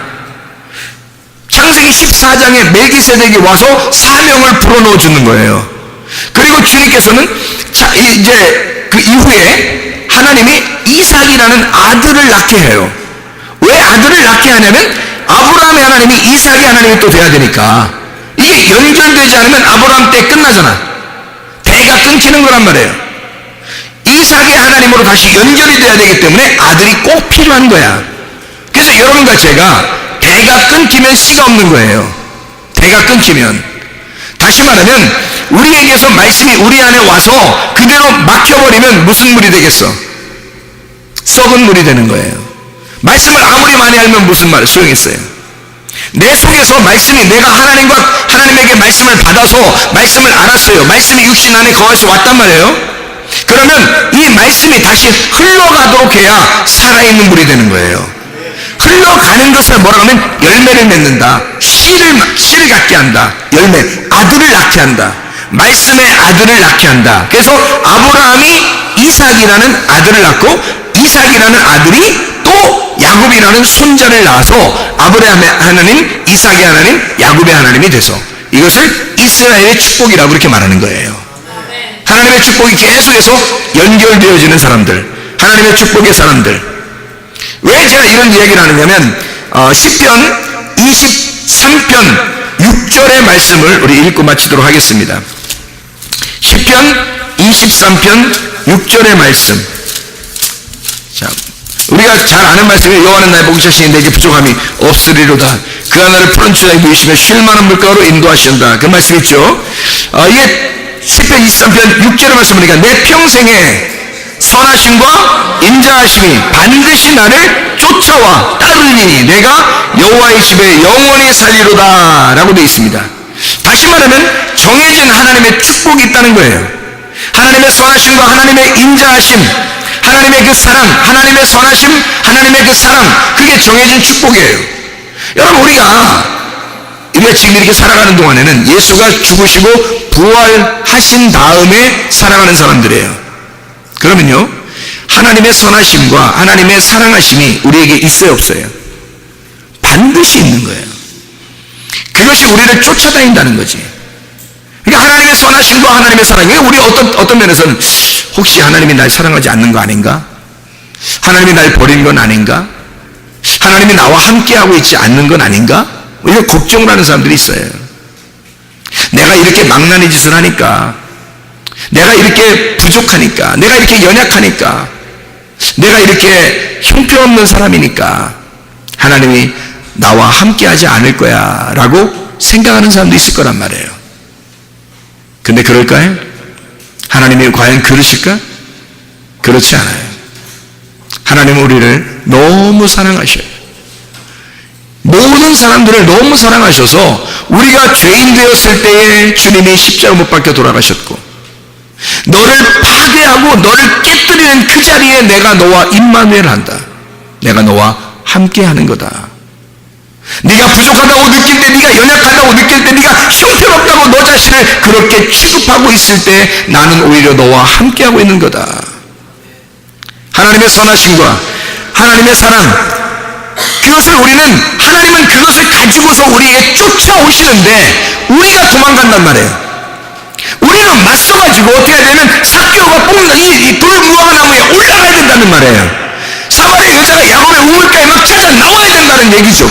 창세기 14장에 멜기세덱이 와서 사명을 불어넣어 주는 거예요. 그리고 주님께서는 이제 그 이후에 하나님이 이삭이라는 아들을 낳게 해요. 왜 아들을 낳게 하냐면 아브라함의 하나님이 이삭의 하나님이 또 돼야 되니까. 이게 연결되지 않으면 아브라함 때 끝나잖아. 대가 끊기는 거란 말이에요. 이삭의 하나님으로 다시 연결이 돼야 되기 때문에 아들이 꼭 필요한 거야. 그래서 여러분과 제가 대가 끊기면 씨가 없는 거예요. 대가 끊기면. 다시 말하면 우리에게서 말씀이 우리 안에 와서 그대로 막혀버리면 무슨 물이 되겠어? 썩은 물이 되는 거예요. 말씀을 아무리 많이 알면 무슨 말 소용있어요? 내 속에서 말씀이, 내가 하나님과 하나님에게 말씀을 받아서 말씀을 알았어요. 말씀이 육신 안에 거해서 왔단 말이에요. 그러면 이 말씀이 다시 흘러가도록 해야 살아있는 물이 되는 거예요. 흘러가는 것을 뭐라고 하면 열매를 맺는다. 씨를 갖게 한다. 열매, 아들을 낳게 한다. 말씀의 아들을 낳게 한다. 그래서 아브라함이 이삭이라는 아들을 낳고 이삭이라는 아들이 또 야곱이라는 손자를 낳아서 아브라함의 하나님, 이삭의 하나님, 야곱의 하나님이 돼서 이것을 이스라엘의 축복이라고 그렇게 말하는 거예요. 하나님의 축복이 계속해서 연결되어지는 사람들, 하나님의 축복의 사람들. 왜 제가 이런 이야기를 하느냐면 시편 23편 6절의 말씀을 우리 읽고 마치도록 하겠습니다. 시편 23편 6절의 말씀. 자, 우리가 잘 아는 말씀이에요. 여호와는 나의 목자시니 내게 부족함이 없으리로다. 그가 나를 푸른 추장에 누이시며 쉴 만한 물가로 인도하신다. 그 말씀 있죠. 이게 시편 23편 6절의 말씀이니까 내 평생에 선하심과 인자하심이 반드시 나를 쫓아와 따르니 내가 여호와의 집에 영원히 살리로다 라고 되어 있습니다. 다시 말하면 정해진 하나님의 축복이 있다는 거예요. 하나님의 선하심과 하나님의 인자하심, 하나님의 그 사랑, 하나님의 선하심, 하나님의 그 사랑, 그게 정해진 축복이에요. 여러분, 우리가 지금 이렇게 살아가는 동안에는 예수가 죽으시고 부활하신 다음에 살아가는 사람들이에요. 그러면요, 하나님의 선하심과 하나님의 사랑하심이 우리에게 있어요, 없어요? 반드시 있는 거예요. 그것이 우리를 쫓아다닌다는 거지. 그러니까 하나님의 선하심과 하나님의 사랑이, 우리 어떤 면에서는 혹시 하나님이 날 사랑하지 않는 거 아닌가? 하나님이 날 버린 건 아닌가? 하나님이 나와 함께하고 있지 않는 건 아닌가? 이런 걱정을 하는 사람들이 있어요. 내가 이렇게 망나니 짓을 하니까, 내가 이렇게 부족하니까, 내가 이렇게 연약하니까, 내가 이렇게 형편없는 사람이니까 하나님이 나와 함께하지 않을 거야 라고 생각하는 사람도 있을 거란 말이에요. 근데 그럴까요? 하나님이 과연 그러실까? 그렇지 않아요. 하나님은 우리를 너무 사랑하셔요. 모든 사람들을 너무 사랑하셔서 우리가 죄인 되었을 때에 주님이 십자가 못 박혀 돌아가셨고, 너를 파괴하고 너를 깨뜨리는 그 자리에 내가 너와 임마누엘 한다. 내가 너와 함께 하는 거다. 네가 부족하다고 느낄 때, 네가 연약하다고 느낄 때, 네가 형편없다고 너 자신을 그렇게 취급하고 있을 때 나는 오히려 너와 함께하고 있는 거다. 하나님의 선하심과 하나님의 사랑, 그것을 하나님은 그것을 가지고서 우리에게 쫓아오시는데 우리가 도망간단 말이에요. 우리는 맞서가지고 어떻게 해야 되면 삭개오가 뽑는 이 돌무화과 나무에 올라가야 된다는 말이에요. 사마리아 여자가 야곱의 우물가에 막 찾아 나와야 된다는 얘기죠.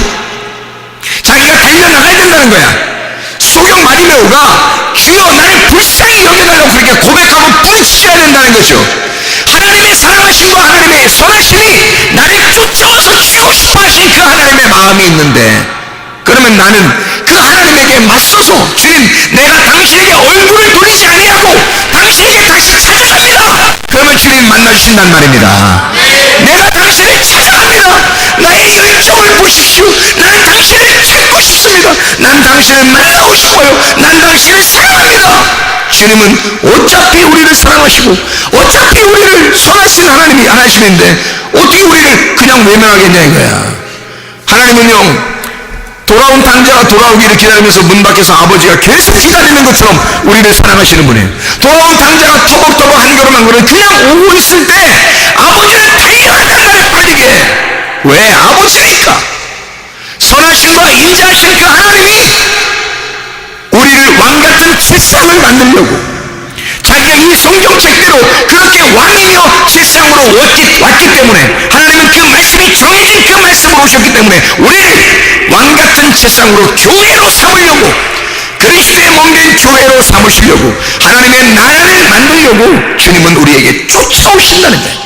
자기가 달려나가야 된다는 거야. 소경 마리메오가 주여 나를 불쌍히 여겨달라고 그렇게 고백하고 부르짖어야 된다는 거죠. 하나님의 사랑하심과 하나님의 선하심이 나를 쫓아와서 주고 싶어 하신 그 하나님의 마음이 있는데, 그러면 나는 그 하나님에게 맞서서 주님, 내가 당신에게 얼굴을 돌리지 아니하고 당신에게 다시 찾아갑니다. 그러면 주님 만나주신단 말입니다. 내가 당신을 찾아갑니다. 나의 열정을 보십시오. 나는 당신을 찾고 싶습니다. 난 당신을 만나고 싶어요. 난 당신을 사랑합니다. 주님은 어차피 우리를 사랑하시고 어차피 우리를 선하신 하나님이 하나님인데 어떻게 우리를 그냥 외면하겠냐 이거야. 하나님은요, 돌아온 당자가 돌아오기를 기다리면서 문 밖에서 아버지가 계속 기다리는 것처럼 우리를 사랑하시는 분이에요. 돌아온 당자가 터벅터벅 한 걸음 한 걸음 그냥 오고 있을 때 아버지는 달려간다는 빠르게. 왜? 아버지니까. 선하심과 인자하신 그 하나님이 우리를 왕같은 세상을 만들려고 자기가 이 성경책대로 그렇게 왕이며 세상으로 왔기 때문에, 하나님은 그 말씀이 정해진 그 말씀으로 오셨기 때문에 우리를 왕같은 세상으로 교회로 삼으려고, 그리스도의 몸된 교회로 삼으시려고, 하나님의 나라를 만들려고 주님은 우리에게 쫓아오신다는 거예요.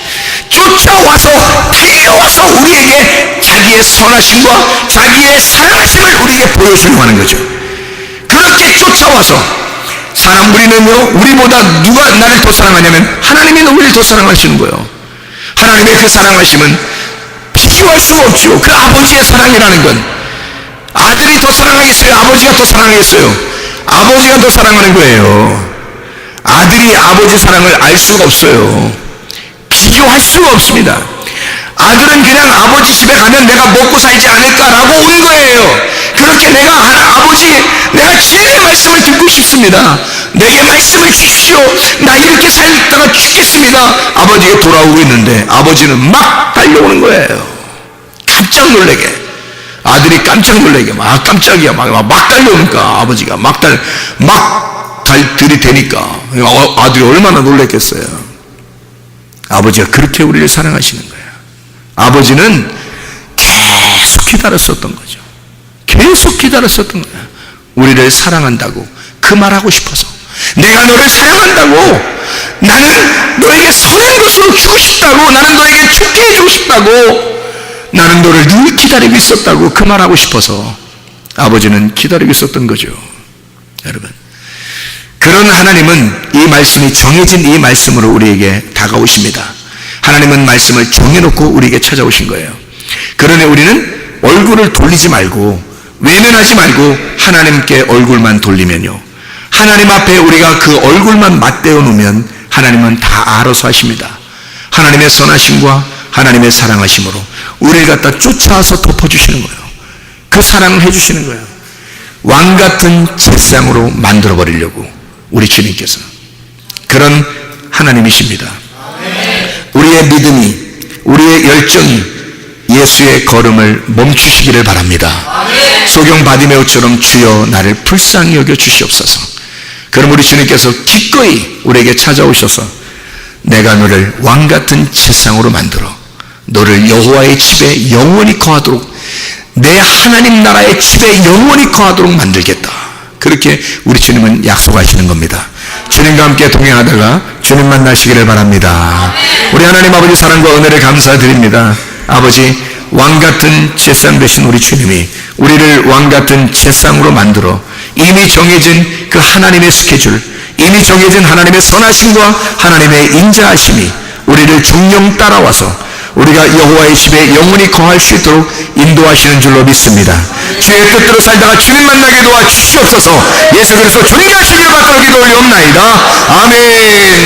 쫓아와서 달려와서 우리에게 자기의 선하심과 자기의 사랑심을 우리에게 보여주려고 하는 거죠. 그렇게 쫓아와서 우리는요, 우리보다 누가 나를 더 사랑하냐면 하나님이 우리를 더 사랑하시는 거예요. 하나님의 그 사랑하심은 비교할 수가 없죠. 그 아버지의 사랑이라는 건 아들이 더 사랑하겠어요? 아버지가 더 사랑하겠어요? 아버지가 더 사랑하는 거예요. 아들이 아버지 사랑을 알 수가 없어요. 비교할 수가 없습니다. 아들은 그냥 아버지 집에 가면 내가 먹고 살지 않을까라고 온 거예요. 그렇게 내가 주의 말씀을 듣고 싶습니다. 내게 말씀을 주십시오. 나 이렇게 살다가 죽겠습니다. 아버지가 돌아오고 있는데 아버지는 막 달려오는 거예요. 깜짝 놀래게. 아들이 깜짝 놀래게 깜짝이야 막 달려오니까 아버지가 막 들이대니까 아들이 얼마나 놀랬겠어요. 아버지가 그렇게 우리를 사랑하시는 거예요. 아버지는 계속 기다렸었던 거죠. 계속 기다렸었던 거예요. 우리를 사랑한다고 그 말하고 싶어서, 내가 너를 사랑한다고, 나는 너에게 선한 것으로 주고 싶다고, 나는 너에게 좋게 해주고 싶다고, 나는 너를 늘 기다리고 있었다고 그 말하고 싶어서 아버지는 기다리고 있었던 거죠. 여러분, 그런 하나님은 이 말씀이 정해진 이 말씀으로 우리에게 다가오십니다. 하나님은 말씀을 정해놓고 우리에게 찾아오신 거예요. 그러니 우리는 얼굴을 돌리지 말고, 외면하지 말고 하나님께 얼굴만 돌리면요, 하나님 앞에 우리가 그 얼굴만 맞대어 놓으면 하나님은 다 알아서 하십니다. 하나님의 선하심과 하나님의 사랑하심으로 우리를 갖다 쫓아와서 덮어주시는 거예요. 그 사랑을 해주시는 거예요. 왕같은 제상으로 만들어버리려고 우리 주님께서 그런 하나님이십니다. 우리의 믿음이, 우리의 열정이 예수의 걸음을 멈추시기를 바랍니다. 소경 바디메오처럼 주여 나를 불쌍히 여겨 주시옵소서. 그럼 우리 주님께서 기꺼이 우리에게 찾아오셔서 내가 너를 왕같은 제상으로 만들어 너를 여호와의 집에 영원히 거하도록, 내 하나님 나라의 집에 영원히 거하도록 만들겠다. 그렇게 우리 주님은 약속하시는 겁니다. 주님과 함께 동행하다가 주님 만나시기를 바랍니다. 우리 하나님 아버지 사랑과 은혜를 감사드립니다. 아버지, 왕같은 제상 되신 우리 주님이 우리를 왕같은 제상으로 만들어 이미 정해진 그 하나님의 스케줄, 이미 정해진 하나님의 선하심과 하나님의 인자하심이 우리를 종종 따라와서 우리가 여호와의 집에 영원히 거할 수 있도록 인도하시는 줄로 믿습니다. 주의 뜻대로 살다가 주님 만나게 도와 주시옵소서. 예수 그리스도 존귀하시기를 받들어 기도 올리옵나이다. 아멘.